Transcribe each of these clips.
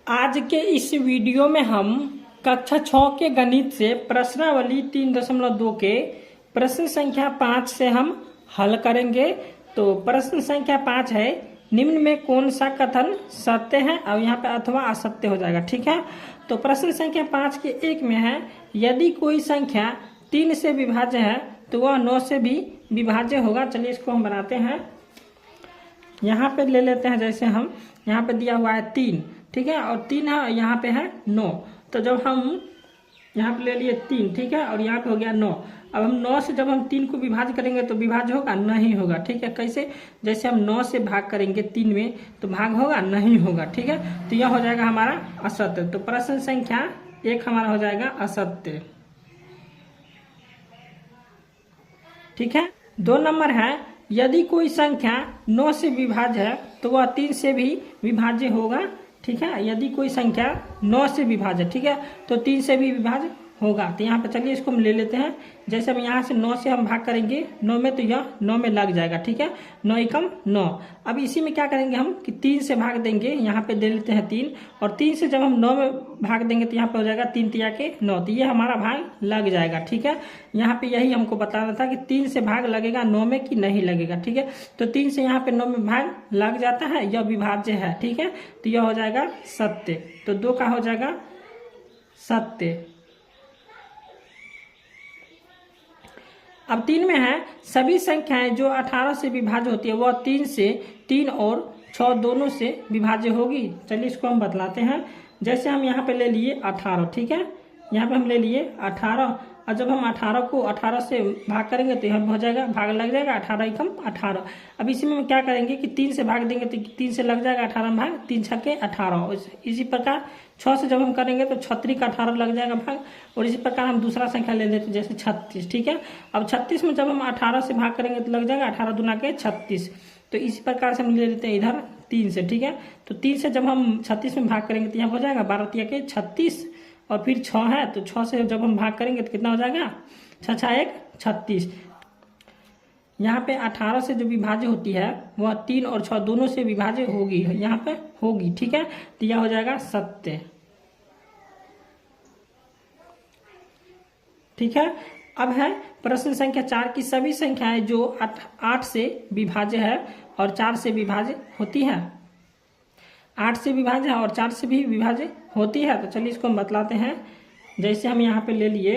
आज के इस वीडियो में हम कक्षा 6 के गणित से प्रश्नावली 3.2 के प्रश्न संख्या 5 से हम हल करेंगे। तो प्रश्न संख्या 5 है, निम्न में कौन सा कथन सत्य है, और यहाँ पे अथवा असत्य हो जाएगा। ठीक है, तो प्रश्न संख्या 5 के 1 में है, यदि कोई संख्या 3 से विभाज्य है तो वह 9 से भी विभाज्य होगा। चलिए इसको हम बनाते हैं। यहाँ पे ले लेते हैं, जैसे हम यहाँ पे दिया हुआ है 3, ठीक है, और 3 है, यहाँ पे है 9। तो जब हम यहाँ पे ले लिए 3, ठीक है, और यहाँ पे हो गया 9। अब हम 9 से जब हम 3 को विभाज्य करेंगे तो विभाज्य होगा? नहीं होगा। ठीक है, कैसे? जैसे हम 9 से भाग करेंगे 3 में तो भाग होगा? नहीं होगा। ठीक है, तो यह हो जाएगा हमारा असत्य। तो प्रश्न संख्या 1 हमारा हो जाएगा असत्य। ठीक है, 2 नंबर है, यदि कोई संख्या 9 से विभाज्य है तो वह 3 से भी विभाज्य होगा। ठीक है, यदि कोई संख्या 9 से विभाज्य, ठीक है, तो 3 से भी विभाज्य होगा। तो यहाँ पे चलिए इसको हम ले लेते हैं। जैसे हम यहाँ से 9 से हम भाग करेंगे 9 में, तो यह 9 में लग जाएगा। ठीक है, 9 एकम 9। अब इसी में क्या करेंगे हम कि 3 से भाग देंगे, यहाँ पे दे लेते हैं 3, और 3 से जब हम 9 में भाग देंगे तो यहाँ पे हो जाएगा 3 तिया के 9, तो ये हमारा भाग लग जाएगा। ठीक है, यहाँ पे यही हमको बताना था कि 3 से भाग लगेगा 9 में कि नहीं लगेगा। ठीक है, तो 3 से यहाँ पे 9 में भाग लग जाता है, यह विभाज्य है। ठीक है, तो यह हो जाएगा सत्य। तो 2 का हो जाएगा सत्य। अब 3 में है, सभी संख्याएं जो 18 से विभाज्य होती है वह 3 और 6 दोनों से विभाज्य होगी। चलिए इसको हम बतलाते हैं। जैसे हम यहाँ पे ले लिए 18, ठीक है, यहाँ पे हम ले लिए 18, और जब हम 18 को 18 से भाग करेंगे तो यहाँ हो जाएगा, भाग लग जाएगा 18 एकम 18। अब इसी में हम क्या करेंगे कि 3 से भाग देंगे तो 3 से लग जाएगा 18 में भाग, 3 छक्के 18। इसी प्रकार 6 से जब हम करेंगे तो 36 का 18 लग जाएगा भाग, और इसी प्रकार हम दूसरा संख्या ले लेते हैं जैसे 36। ठीक है, अब 36 में जब हम 18 से भाग करेंगे तो लग जाएगा 18 दूना के 36। तो इसी प्रकार से हम ले लेते हैं इधर 3 से। ठीक है, तो 3 से जब हम 36 में भाग करेंगे तो यहाँ हो जाएगा 12 तिया के 36, और फिर 6 है, तो 6 से जब हम भाग करेंगे तो कितना हो जाएगा? 6 6 1 36। यहाँ पे 18 से जो विभाज्य होती है वह 3 और 6 दोनों से विभाज्य होगी, यहाँ पे होगी। ठीक है, तो यह हो जाएगा सत्य। ठीक है, अब है प्रश्न संख्या 4 की सभी संख्याएं जो 8 से विभाज्य है और 4 से विभाज्य होती है। 8 से विभाज्य है और 4 से भी विभाज्य होती है। तो चलिए इसको हम बतलाते हैं। जैसे हम यहाँ पे ले लिए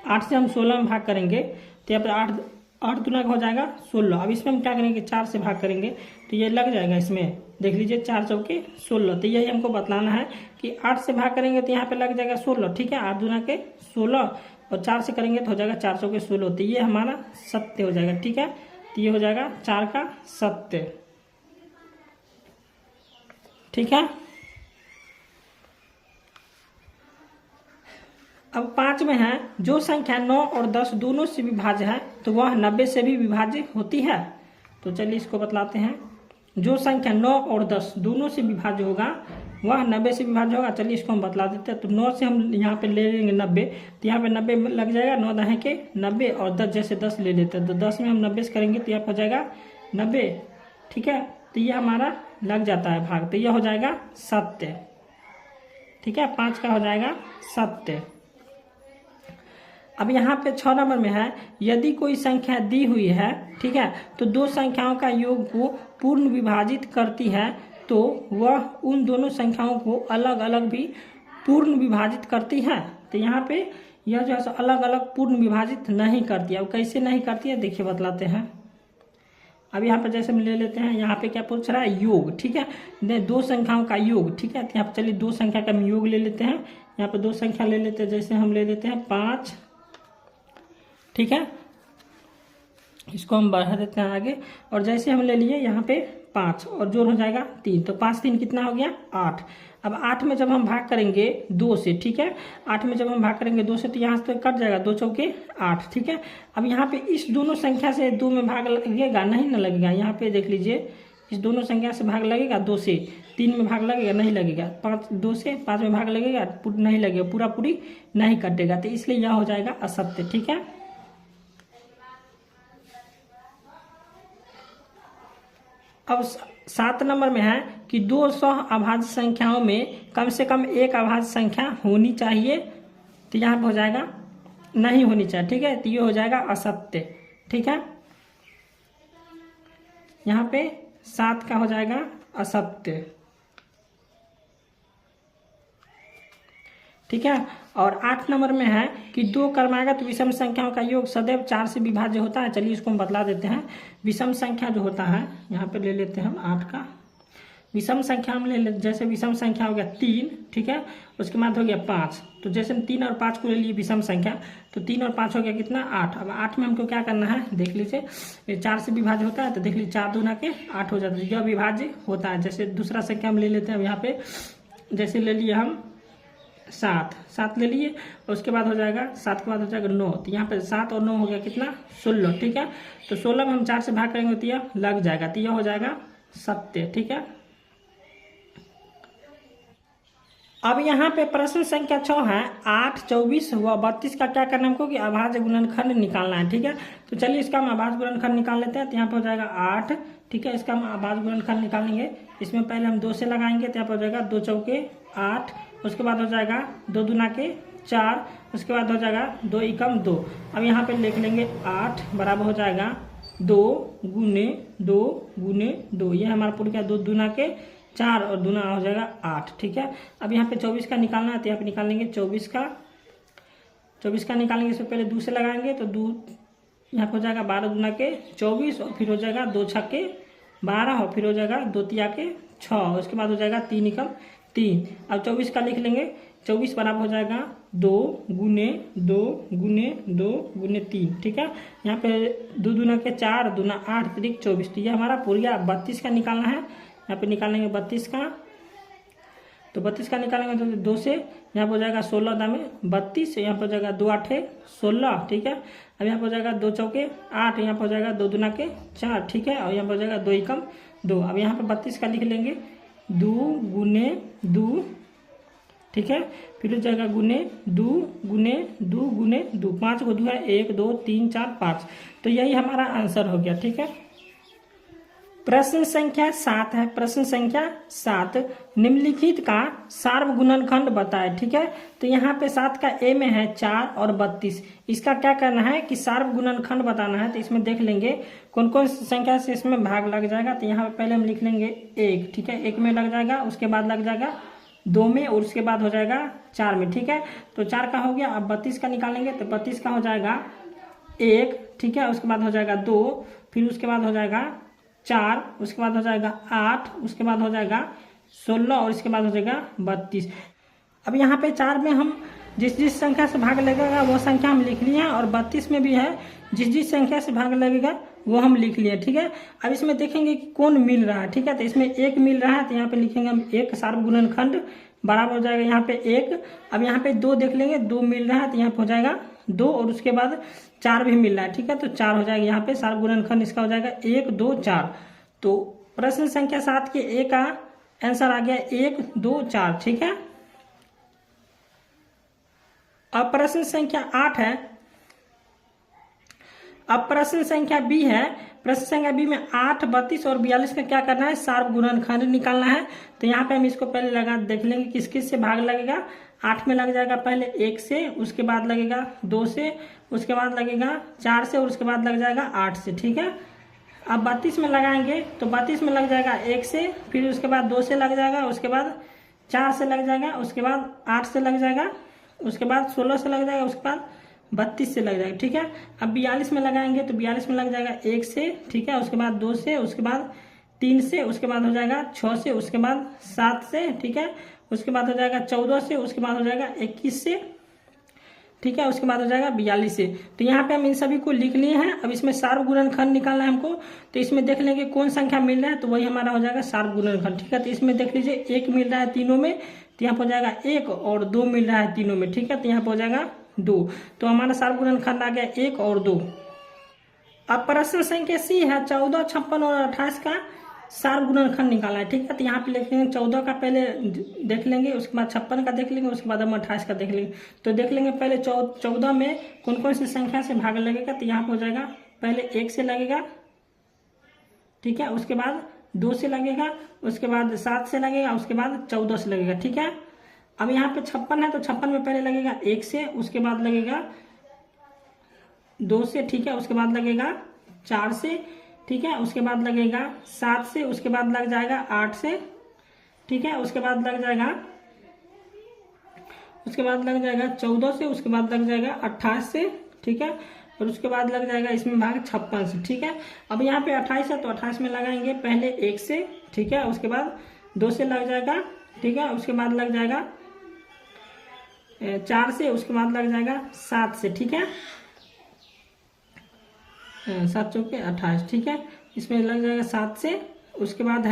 8 से हम 16 में भाग करेंगे तो यहाँ पे 8 दूना का हो जाएगा 16। अब इसमें हम क्या करेंगे, 4 से भाग करेंगे तो ये लग जाएगा, इसमें देख लीजिए 4 चौके 16। तो यही हमको बतलाना है कि 8 से भाग करेंगे तो यहाँ पे लग जाएगा 16। ठीक है, 8 दूना के 16, और 4 से करेंगे तो हो जाएगा 4 चौके 16। तो ये हमारा सत्य हो जाएगा। ठीक है, तो ये हो जाएगा 4 का सत्य। ठीक है, अब 5 में है, जो संख्या 9 और 10 दोनों से विभाज्य है तो वह 90 से भी विभाज्य होती है। तो चलिए इसको बतलाते हैं। जो संख्या 9 और 10 दोनों से विभाज्य होगा वह 90 से विभाज्य होगा। चलिए इसको हम बतला देते हैं। तो 9 से हम यहाँ पे ले लेंगे 90, तो यहाँ पे 90 लग जाएगा, 9 दहे के 90, और 10 जैसे 10 ले लेते हैं तो 10 में हम 90 से करेंगे तो यहाँ हो जाएगा 90। ठीक है, तो ये हमारा लग जाता है भाग, तो यह हो जाएगा सत्य। ठीक है, 5 का हो जाएगा सत्य। अब यहाँ पे 6 नंबर में है, यदि कोई संख्या दी हुई है, ठीक है, तो 2 संख्याओं का योग को पूर्ण विभाजित करती है तो वह उन दोनों संख्याओं को अलग अलग भी पूर्ण विभाजित करती है। तो यहाँ पे यह जो है अलग अलग पूर्ण विभाजित नहीं करती है। अब कैसे नहीं करती है देखिए बतलाते हैं। अब यहाँ पे जैसे हम ले लेते हैं, यहाँ पे क्या पूछ रहा है, योग। ठीक है, 2 संख्याओं का योग। ठीक है, तो यहाँ पे चलिए 2 संख्या का हम योग ले लेते हैं। यहाँ पे 2 संख्या ले लेते हैं, जैसे हम ले लेते हैं 5। ठीक है, इसको हम बढ़ा देते हैं आगे, और जैसे हम ले लिए यहाँ पे 5 और जोड़ हो जाएगा 3, तो 5 3 कितना हो गया? 8। अब 8 में जब हम भाग करेंगे 2 से, ठीक है, 8 में जब हम भाग करेंगे 2 से तो यहाँ से तो कट जाएगा, 2 चौके 8। ठीक है, अब यहाँ पे इस दोनों संख्या से 2 में भाग लगेगा? नहीं ना लगेगा। यहाँ पे देख लीजिए, इस दोनों संख्या से भाग लगेगा, 2 से 3 में भाग लगेगा? नहीं लगेगा। 2 से 5 में भाग लगेगा? नहीं लगेगा, पूरा पूरी नहीं कटेगा, तो इसलिए यह हो जाएगा असत्य। ठीक है, अब 7 नंबर में है कि 2 अभाज्य संख्याओं में कम से कम एक अभाज्य संख्या होनी चाहिए। तो यहाँ पे हो जाएगा नहीं होनी चाहिए, ठीक है, तो ये हो जाएगा असत्य, ठीक है। यहाँ पे 7 का हो जाएगा असत्य, ठीक है। और 8 नंबर में है कि 2 क्रमागत विषम संख्याओं का योग सदैव 4 से विभाज्य होता है। चलिए इसको हम बतला देते हैं। विषम संख्या जो होता है, यहाँ पे ले लेते हैं हम 8 का विषम संख्या हम ले लेते, जैसे विषम संख्या हो गया 3, ठीक है, उसके बाद हो गया 5। तो जैसे हम 3 और 5 को ले लिए विषम संख्या, तो 3 और 5 हो गया कितना 8। अब 8 में हमको क्या करना है, देख लीजिए, ये 4 से विभाज्य होता है, तो देख लीजिए 4 दूना के 8 हो जाता है, यह विभाज्य होता है। जैसे दूसरा संख्या हम ले लेते हैं यहाँ पे, जैसे ले लिए हम 7 ले लिए, और उसके बाद हो जाएगा 7 के बाद हो जाएगा 9। तो यहाँ पे 7 और 9 हो गया कितना 16, ठीक है। तो 16 में हम 4 से भाग करेंगे तो यह लग जाएगा, तो यह हो जाएगा सत्य, ठीक है। अब यहाँ पे प्रश्न संख्या 6 है 8, 24 व 32 का क्या करना है हमको कि अभाज्य गुणनखंड निकालना है, ठीक है। तो चलिए इसका हम अभाज्य गुणनखंड निकाल लेते हैं। तो यहाँ पे हो जाएगा 8, ठीक है, इसका हम अभाज्य गुणनखंड निकालेंगे। इसमें पहले हम 2 से लगाएंगे, तो यहाँ पे हो जाएगा 2 चौके 8, उसके बाद हो जाएगा 2 दूना के 4, उसके बाद हो जाएगा 2 एकम 2। अब यहाँ पे लिख लेंगे 8 बराबर हो जाएगा 2 गुने 2 गुने 2, ये हमारा पूरा क्या 2 दूना के 4 और दूना हो जाएगा 8, ठीक है। अब यहाँ पे 24 का निकालना है, तो यहाँ पे निकालेंगे 24 का निकालेंगे। इससे पहले 2 से लगाएंगे, तो 2 यहाँ पे हो जाएगा 12 दूना के 24, और फिर हो जाएगा 2 छक्के 12, और फिर हो जाएगा 2 तिया के 6, उसके बाद हो जाएगा 3 एकम 3। अब 24 का लिख लेंगे, 24 बराबर हो जाएगा 2 गुने 2 गुने 2 गुने 3, ठीक है। यहाँ पे 2 दूना के 4, दूना 8, 3 24, तो ये हमारा पूरा 32 का निकालना है। यहाँ पे निकालेंगे 32 का, तो 32 का निकालेंगे तो 2 से यहाँ पे हो जाएगा 16 दामे 32, यहाँ पे हो जाएगा 2 8 16, ठीक है। अब यहाँ पे हो जाएगा 2 चौके 8, यहाँ पे हो जाएगा 2 दूना के 4, ठीक है, और यहाँ पे हो जाएगा 2 एकम 2। अब यहाँ पे 32 का लिख लेंगे 2 गुने 2, ठीक है, फिर हो जाएगा गुने 2 गुने 2 गुने 2, 5 को 2 है 1 2 3 4 5, तो यही हमारा आंसर हो गया, ठीक है। प्रश्न संख्या 7 है, प्रश्न संख्या 7, निम्नलिखित का सार्वगुणनखंड बताए, ठीक है। तो यहाँ पे 7 का ए में है 4 और 32, इसका क्या करना है कि सार्वगुणनखंड बताना है। तो इसमें देख लेंगे कौन कौन सी संख्या से इसमें भाग लग जाएगा। तो यहाँ पे पहले हम लिख लेंगे 1, ठीक है, 1 में लग जाएगा, उसके बाद लग जाएगा 2 में, और उसके बाद हो जाएगा 4 में, ठीक है। तो 4 का हो गया। अब 32 का निकालेंगे, तो 32 का हो जाएगा 1, ठीक है, उसके बाद हो जाएगा 2, फिर उसके बाद हो जाएगा 4, उसके बाद हो जाएगा 8, उसके बाद हो जाएगा 16, और इसके बाद हो जाएगा 32। अब यहाँ पे 4 में हम जिस संख्या से भाग लगेगा वो संख्या हम लिख लिए हैं, और 32 में भी है जिस संख्या से भाग लगेगा वो हम लिख लिए, ठीक है। अब इसमें देखेंगे कि कौन मिल रहा है, ठीक है। तो इसमें 1 मिल रहा है, तो यहाँ पे लिखेंगे हम 1 सार्वगुणनखंड बराबर हो जाएगा यहाँ पे 1। अब यहाँ पे 2 देख लेंगे, 2 मिल रहा है, तो यहाँ पे हो जाएगा 2, और उसके बाद 4 भी मिल रहा है, ठीक है, तो 4 हो जाएगा। यहाँ पे सार्वगुणनखंड इसका हो जाएगा 1 2 4। तो प्रश्न संख्या 7 के ए का आंसर आ गया 1 2 4, ठीक है। अब प्रश्न संख्या 8 है, अब प्रश्न संख्या बी है। प्रश्न संख्या बी में 8, 32 और 42 का क्या करना है, सार्वगुणनखंड निकालना है। तो यहाँ पे हम इसको पहले लगा देख लेंगे किस किस से भाग लगेगा। 8 में लग जाएगा पहले 1 से, उसके बाद लगेगा 2 से, उसके बाद लगेगा 4 से, और उसके बाद लग जाएगा 8 से, ठीक है। अब 32 में लगाएंगे, तो 32 में लग जाएगा 1 से, फिर उसके बाद 2 से लग जाएगा, उसके बाद 4 से लग जाएगा, उसके बाद 8 से लग जाएगा, उसके बाद 16 से लग जाएगा, उसके बाद 32 से लग जाएगा, ठीक है। अब 42 में लगाएंगे, तो 42 में लग जाएगा 1 से, ठीक है, उसके बाद 2 से, उसके बाद 3 से, उसके बाद हो जाएगा 6 से, उसके बाद 7 से, ठीक है, उसके बाद हो जाएगा 14 से, उसके बाद हो जाएगा 21 से, ठीक है, उसके बाद हो जाएगा 42 से। तो यहाँ पे हम इन सभी को लिख लिए हैं। अब इसमें सार्वगुणनखंड निकालना है हमको, तो इसमें देख लेंगे कौन संख्या मिल रहा है, तो वही हमारा हो जाएगा सार्वगुणनखंड, ठीक है। तो इसमें देख लीजिए 1 मिल रहा है तीनों में, तो यहाँ पर हो जाएगा 1, और 2 मिल रहा है तीनों में, ठीक है, तो यहाँ पर हो जाएगा 2। तो हमारा सार्वगुणनखंड आ गया 1 और 2। अब प्रश्न संख्या सी है, 14, 56 और 28 का सार्वगुणनखंड निकालना है, ठीक है। तो यहाँ पे लिख लेंगे 14 का पहले देख लेंगे, उसके बाद 56 का देख लेंगे, उसके बाद हम 28 का देख लेंगे। तो देख लेंगे पहले 14 में कौन कौन सी संख्या से भाग लगेगा। तो यहाँ पे हो जाएगा पहले 1 से लगेगा, ठीक है, उसके बाद 2 से लगेगा, उसके बाद 7 से लगेगा, उसके बाद 14 से लगेगा। ठीक है, अब यहाँ पे 56 है तो 56 में पहले लगेगा 1 से, उसके बाद लगेगा 2 से, ठीक है, उसके बाद लगेगा 4 से, ठीक है, उसके बाद लगेगा 7 से, उसके बाद लग जाएगा 8 से, ठीक है, उसके बाद लग जाएगा 14 से, उसके बाद लग जाएगा 28 से, ठीक है, और उसके बाद लग जाएगा इसमें भाग 56 से। ठीक है, अब यहाँ पे 28 है तो 28 में लगाएंगे पहले 1 से, ठीक है, उसके बाद 2 से लग जाएगा, ठीक है, उसके बाद लग जाएगा 4 से, उसके बाद लग जाएगा 7 से, ठीक है, 7 चौके 28, ठीक है, इसमें लग जाएगा 7 से, उसके बाद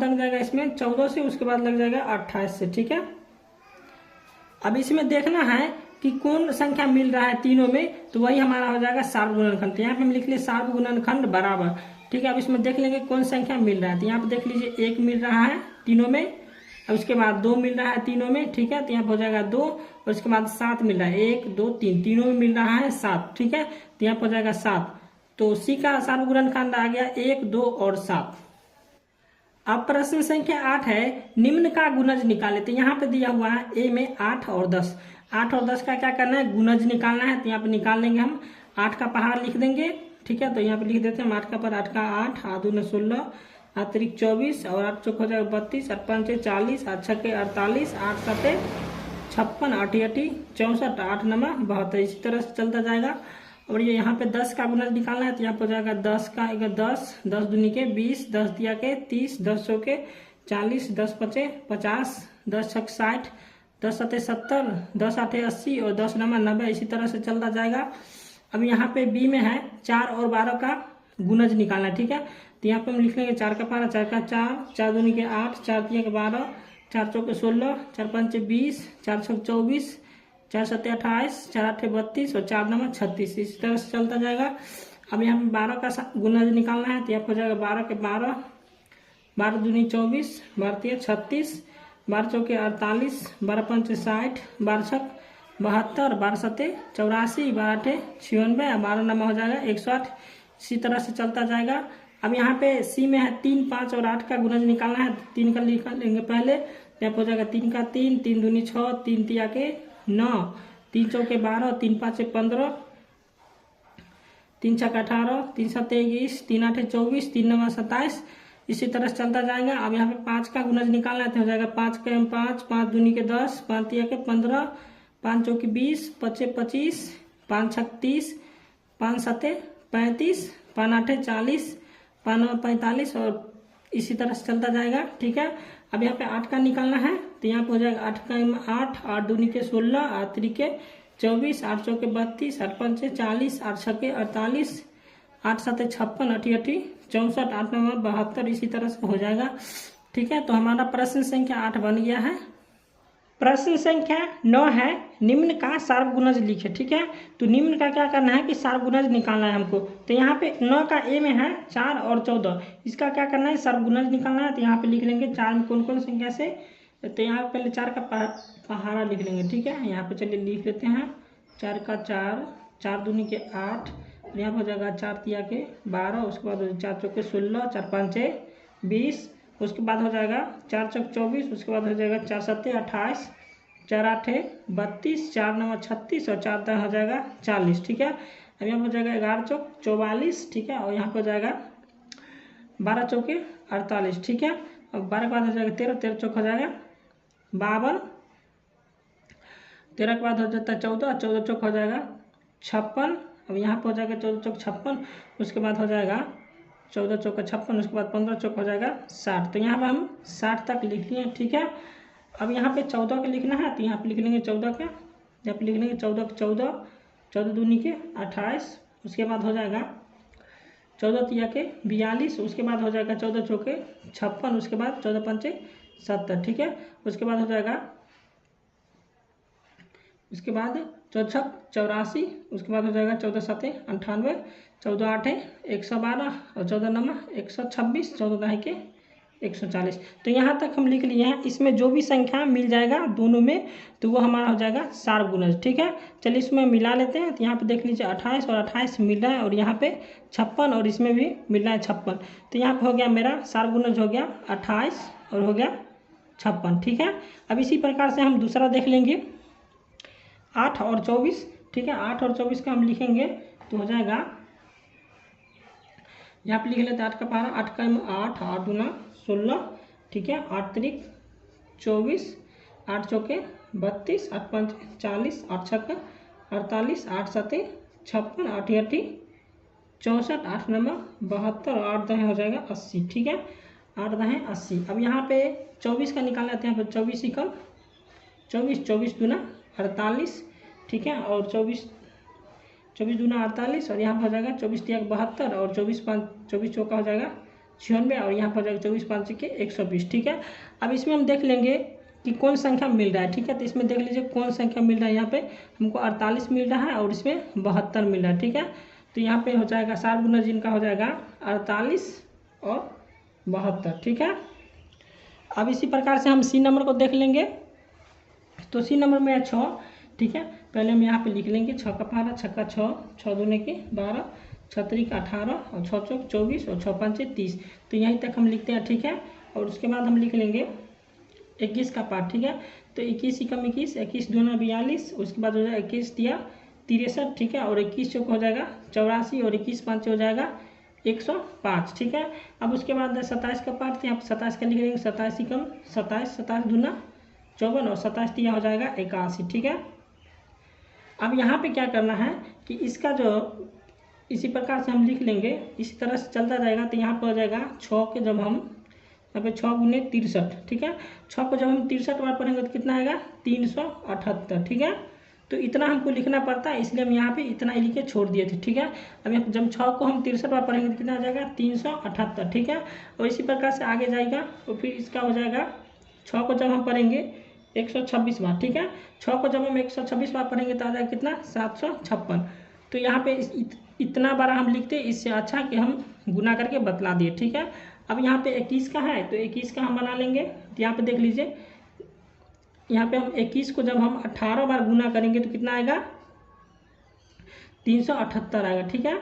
लग जाएगा इसमें 14 से, उसके बाद लग जाएगा 28 से। ठीक है, अब इसमें देखना है कि कौन संख्या मिल रहा है तीनों में, तो वही हमारा हो जाएगा सार्व गुणनखंड। तो यहाँ पे हम लिख लिए सार्व गुणनखंड बराबर, ठीक है, अब इसमें देख लेंगे कौन संख्या मिल रहा है। तो यहाँ पे देख लीजिए 1 मिल रहा है तीनों में, और उसके बाद 2 मिल रहा है तीनों में, ठीक है, तो यहाँ पे हो जाएगा 2, और उसके बाद 7 मिल रहा है, 1 2 3, तीनों में मिल रहा है 7, ठीक है, तो यहाँ पे हो जाएगा 7। तो सी का सार्व गुणनखंड आ गया 1 2 और 7। अब प्रश्न संख्या 8 है, निम्न का गुणज निकाले। तो यहाँ पे दिया हुआ है ए में 8 और 10, 8 और 10 का क्या करना है, गुणज निकालना है। तो यहाँ पे निकाल लेंगे हम, 8 का पहाड़ लिख देंगे, ठीक है, तो यहाँ पे लिख देते हैं 8 का पर 8 का 8, 8 दूनी 16, 8 त्रिक 24, और 8 चौक हो जाएगा 32, 8 पंचे 40, 8 छक्के 48, 8 सते 56, 8 अटी 64, 8 नमा 72, इसी तरह से चलता जाएगा। और ये यहाँ पे 10 का गुणज निकालना है। तो यहाँ पे हो जाएगा 10 का 10, 10 दूनी के 20, 10 दिया के 30, 10 चौके 40, 10 पचे 50, 10 छक 60, 10 सते 70, 10 आठे 80, और 10 नमा 90, इसी तरह से चलता जाएगा। अब यहाँ पे बी में है 4 और 12 का गुणज निकालना है, ठीक है, तो यहाँ पे हम लिख लेंगे 4 का पारा, 4 का 4, 4 दूनी के 8, 4 दिया के 12, 4 चौके 16, 4 पंचे 20, 4 छक 24, 4 सत्ते 28, 4 आठे 32, और 4 नमा 36, इसी तरह से चलता जाएगा। अब यहाँ पे 12 का गुणज निकालना है। तो यहाँ पे हो जाएगा 12 के 12, 12 दूनी 24, 12 तिया 36, 12 चौके 48, 12 पंचे 60, 12 छक 72, 12 सत्ते 84, 12 आठे 96, 12 नमा हो जाएगा 108, इसी तरह से चलता जाएगा। अब यहाँ पे सी में है 3, 5 और 8 का गुणज निकालना है। 3 का निकाल लेंगे पहले, यहाँ पे हो जाएगा 3 का 3, 3 दूनी 6, 3 तिया के 9, 3 चौके 12, 3 पाँचे 15, 3 छक 18, 3 सत्ते 21, 3 आठे 24, 3 नमा 27, इसी तरह से चलता जाएगा। अब यहाँ पे 5 का गुणज निकालना है। तो हो जाएगा 5 के 5, 5 दूनी के 10, 5 तिया के 15, 5 चौके 20, 5 25, 5 छक 30, 5 सत्ते 35, 5 आठे 40, 5 नमा 45, और इसी तरह से चलता जाएगा, ठीक है। अब यहाँ पे 8 का निकालना है। तो यहाँ पे हो जाएगा 8 का 8, 8 दूनी के 16, 8 त्रिके 24, 8 चौके 32, 8 पंचे 40, 8 छक्के 48, 8 सत्ते 56, 8 अठी 64, 8 नमा 72, इसी तरह से हो जाएगा, ठीक है। तो हमारा प्रश्न संख्या 8 बन गया है। प्रश्न संख्या 9 है, निम्न का सार्व गुणज लिखे, ठीक है। तो निम्न का क्या करना है कि सार्व गुणज निकालना है हमको। तो यहाँ पे 9 का ए में है 4 और 14, इसका क्या करना है, सार्व गुणज निकालना है। तो यहाँ पे लिख लेंगे 4 में कौन कौन संख्या से। तो यहाँ पे पहले 4 का पहाड़ा लिख लेंगे, ठीक है। यहाँ पे चलिए लिख लेते हैं 4 का 4, 4 दूनी के 8, यहाँ पे हो जाएगा 4 तिया के 12, उसके बाद 4 चौके 16, 4 पाँचे 20, उसके बाद हो जाएगा 4 चौक 24, उसके बाद हो जाएगा 4 सत्ते 28, 4 आठे 32, 4 नमा 36, और 4 दस हो जाएगा 40, ठीक है। अब यहाँ पर हो जाएगा 11 चौक 44, ठीक है, और यहाँ पर हो जाएगा 12 चौके 48, ठीक है। अब 12 के बाद हो जाएगा 13, 13 चौक हो जाएगा 52, 13 के बाद हो जाता है 14, 14 चौक हो जाएगा 56, अब यहाँ पर हो जाएगा 14 चौक 56, उसके बाद हो जाएगा 14 चौका 56, उसके बाद 15 चौक हो जाएगा 60। तो यहाँ पे हम 60 तक लिख लिए, ठीक है। अब यहाँ पे 14 का लिखना है। तो यहाँ पे लिख लेंगे 14 का, यहाँ पे लिख लेंगे 14 के 14, 14 दूनी के 28, उसके बाद हो जाएगा 14 तिया के 42, उसके बाद हो जाएगा 14 चौके 56, उसके बाद 14 पंचे 70, ठीक है। उसके बाद हो जाएगा, उसके बाद 14 छक 84, उसके बाद हो जाएगा 14 सत्ते 98, 14 आठे 112, और 14 नमा 126, 14 दही के 140। तो यहाँ तक हम लिख लिए हैं। इसमें जो भी संख्या मिल जाएगा दोनों में तो वो हमारा हो जाएगा सार्वगुणज। ठीक है, चलिए इसमें मिला लेते हैं। तो यहाँ पे देख लीजिए 28 और 28 मिल रहा है और यहाँ पे 56 और इसमें भी मिल रहा है 56। तो यहाँ पे हो गया मेरा सार्वगुणज हो गया 28 और हो गया 56। ठीक है, अब इसी प्रकार से हम दूसरा देख लेंगे 8 और 24। ठीक है, 8 और 24 का हम लिखेंगे तो हो जाएगा, यहाँ पे लिख लेते हैं 8 का पारा, 8 का 8, 8 दूना 16। ठीक है, 8 त्रिक 24, 8 चौके 32, 8 पंच 40, 8 छक्का 48, 8 सते 56, 8 अठी 64, 8 नमा 72 और 8 दहें हो जाएगा 80। ठीक है, 8 दहें 80। अब यहाँ पे 24 का निकालना है, यहाँ पे 24 ही कम 24 दूना 48। ठीक है, और 24 दूना 48 और यहाँ पर हो जाएगा 24 तिया 72 और 24 चौका हो जाएगा 96 और यहाँ पर हो जाएगा 24 5 के 120। ठीक है, अब इसमें हम देख लेंगे कि कौन संख्या मिल रहा है। ठीक है, तो इसमें देख लीजिए कौन संख्या मिल रहा है। यहाँ पे हमको 48 मिल रहा है और इसमें 72 मिल रहा है। ठीक है, तो यहाँ पे हो जाएगा सार्वगुणज जिनका हो जाएगा 48 और 72। ठीक है, अब इसी प्रकार से हम सी नंबर को देख लेंगे। तो सी नंबर में है 6। ठीक है, पहले हम यहाँ पे लिख लेंगे 6 का पारा, छक्का 6, 6 दूने के 12, 6 त्रिक 18 और 6 चौक 24 और 6 पंचे 30। तो यहीं तक हम लिखते हैं। ठीक है, और उसके बाद हम लिख लेंगे 21 का पार्ट। ठीक है, तो 21 एकम 21, 21 दूना 42, उसके बाद हो जाएगा 21 तिया 63। ठीक है, और 21 चौक हो जाएगा 84 और 21 पाँच हो जाएगा 105। ठीक है, अब उसके बाद 27 का पार्ट, यहाँ पर 27 का लिख लेंगे 27 एकम 27, 27 दूना 54 और 27 तिया हो जाएगा 81। ठीक है, अब यहाँ पे क्या करना है कि इसका जो इसी प्रकार से हम लिख लेंगे, इसी तरह से चलता जाएगा। तो यहाँ पर हो जाएगा 6 के जब हम यहाँ पे 6 गुने 63। ठीक है, 6 को जब हम 63 बार पढ़ेंगे तो कितना आएगा 378। ठीक है, तो इतना हमको लिखना पड़ता है, इसलिए हम यहाँ पे इतना ही लिख के छोड़ दिए थे। ठीक है, अब जब 6 को हम 63 बार पढ़ेंगे तो कितना आ जाएगा 378। ठीक है, और इसी प्रकार से आगे जाएगा तो फिर इसका हो जाएगा 6 को जब हम पढ़ेंगे 126 बार। ठीक है, 6 को जब हम 126 बार पढ़ेंगे तो आ जाएगा कितना 756। तो यहाँ पे इतना बार हम लिखते, इससे अच्छा कि हम गुना करके बतला दिए। ठीक है, अब यहाँ पे 21 का है तो 21 का हम बना लेंगे। तो यहाँ पे देख लीजिए, यहाँ पे हम 21 को जब हम 18 बार गुना करेंगे तो कितना आएगा 378 आएगा। ठीक है,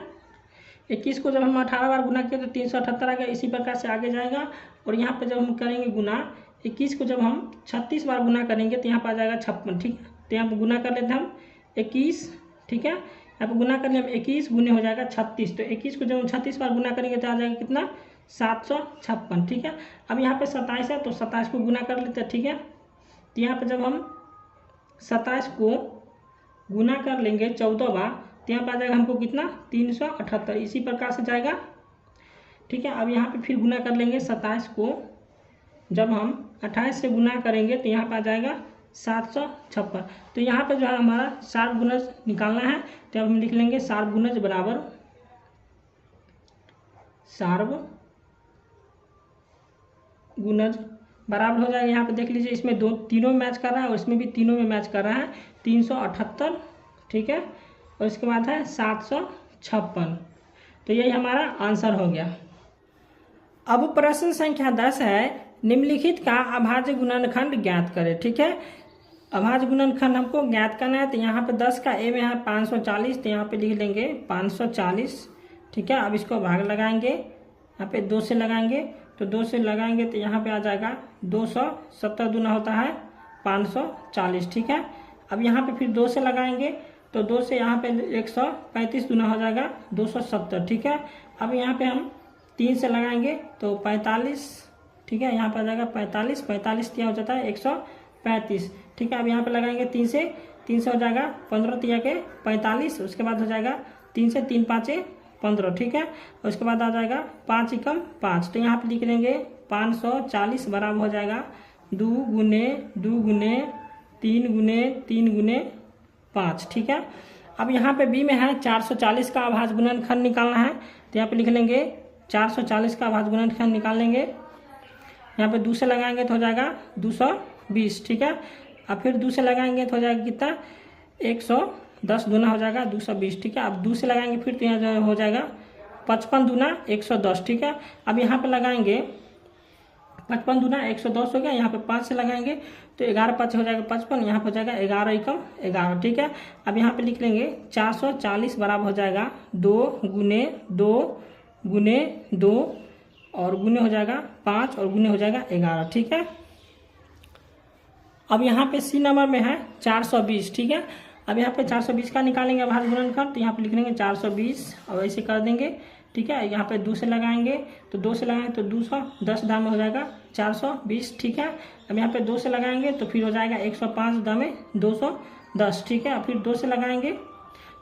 21 को जब हम 18 बार गुना किए तो 378 आएगा। इसी प्रकार से आगे जाएगा और यहाँ पे जब हम करेंगे गुना 21 को जब हम 36 बार गुना करेंगे तो यहाँ पर आ जाएगा 56। ठीक है, तो यहाँ पर गुना कर लेते हैं हम 21। ठीक है, यहाँ पर गुना कर लिया हम 21 गुने हो जाएगा 36। तो 21 को जब हम 36 बार गुना करेंगे तो आ जाएगा कितना 756। ठीक है, अब यहाँ पे 27 है तो 27 को गुना कर लेते हैं। ठीक है, तो यहाँ पे जब हम 27 को गुना कर लेंगे 14 बार तो यहाँ पर आ जाएगा हमको कितना 378। इसी प्रकार से जाएगा। ठीक है, अब यहाँ पे फिर गुना कर लेंगे 27 को जब हम 28 से गुना करेंगे तो यहाँ पर आ जाएगा 756। तो यहाँ पे जो है हमारा सार्वगुणज निकालना है। तो अब हम लिख लेंगे सार्वगुणज बराबर सार्वगुणज बराबर हो जाएगा। यहाँ पे देख लीजिए, इसमें तीनों में मैच कर रहा है और इसमें भी तीनों में मैच कर रहा है 378। ठीक है, और इसके बाद है 756। तो यही हमारा आंसर हो गया। अब प्रश्न संख्या 10 है, निम्नलिखित का अभाज्य गुणनखंड ज्ञात करें। ठीक है, अभाज्य गुणनखंड हमको ज्ञात करना है। तो यहाँ पे 10 का ए में है 540, तो यहाँ पे लिख लेंगे 540। ठीक है, अब इसको भाग लगाएंगे, यहाँ पे 2 से लगाएंगे तो 2 से लगाएंगे तो यहाँ पे आ जाएगा 270 दूना होता है 540। ठीक है, अब यहाँ पे फिर 2 से लगाएंगे तो 2 से यहाँ पे 135 दूना हो जाएगा 270। ठीक है, अब यहाँ पे हम 3 से लगाएंगे तो 45। ठीक है, यहाँ पर आ जाएगा 45, 45 क्या हो जाता है 135। ठीक है, अब यहाँ पे लगाएंगे 3 से हो जाएगा 15 तिया के 45। उसके बाद हो जाएगा 3 से 3 पाँचे 15। ठीक है, और उसके बाद आ जाएगा 5 एकम 5। तो यहाँ पे लिख लेंगे 540 बराबर हो जाएगा 2 गुने 2 गुने 3 गुने 3 गुने 5। ठीक है, अब यहाँ पे बी में है 440 का अभाज्य गुणनखंड निकालना है। तो यहाँ पे लिख लेंगे 440 का अभाज्य गुणनखंड निकाल लेंगे। यहाँ पे 2 से लगाएंगे तो हो जाएगा 220। ठीक है, अब फिर 2 से लगाएंगे तो हो जाएगा कितना 110 दूना हो जाएगा 220। ठीक है, अब 2 से लगाएंगे फिर तो यहाँ हो जाएगा 55 दूना 110। ठीक है, अब यहाँ पे लगाएंगे 55 दूना 110 हो गया। यहाँ पे 5 से लगाएंगे तो 11 5 हो जाएगा 55, यहाँ पे हो जाएगा 11 एकम 11, ठीक है। अब यहाँ पे लिख लेंगे 440 बराबर हो जाएगा 2 गुने 2 गुने 2 और गुने हो जाएगा 5 और गुने हो जाएगा 11, ठीक है। अब यहाँ पे सी नंबर में है 420, ठीक है। अब यहाँ पे 420 का निकालेंगे अभाज्य गुणनखंड, तो यहाँ पे लिख लेंगे 420 और ऐसे कर देंगे, ठीक है। यहाँ पे 2 से लगाएंगे तो 2 से लगाएंगे तो 200, 10 दाम में हो जाएगा 420, ठीक है। अब यहाँ पे 2 से लगाएंगे तो फिर हो जाएगा 105 दाम में 210, ठीक है। अब फिर 2 से लगाएंगे,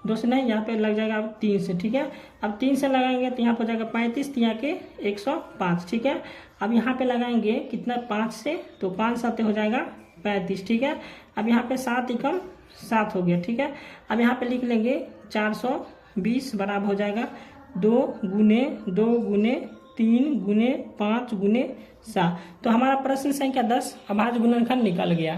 2 से नहीं, यहाँ पे लग जाएगा अब 3 से, ठीक है। अब 3 से लगाएंगे तो यहाँ पे हो जाएगा 35, यहाँ के 105, ठीक है। अब यहाँ पे लगाएंगे कितना 5 से, तो 5 7 हो जाएगा 35, ठीक है। अब यहाँ पे 7 एकम 7 हो गया, ठीक है। अब यहाँ पे लिख लेंगे 420 बराबर हो जाएगा 2 गुने 2 गुने 3 गुने 5 गुने 7। तो हमारा प्रश्न संख्या 10 अभाज्य गुणनखंड निकल गया।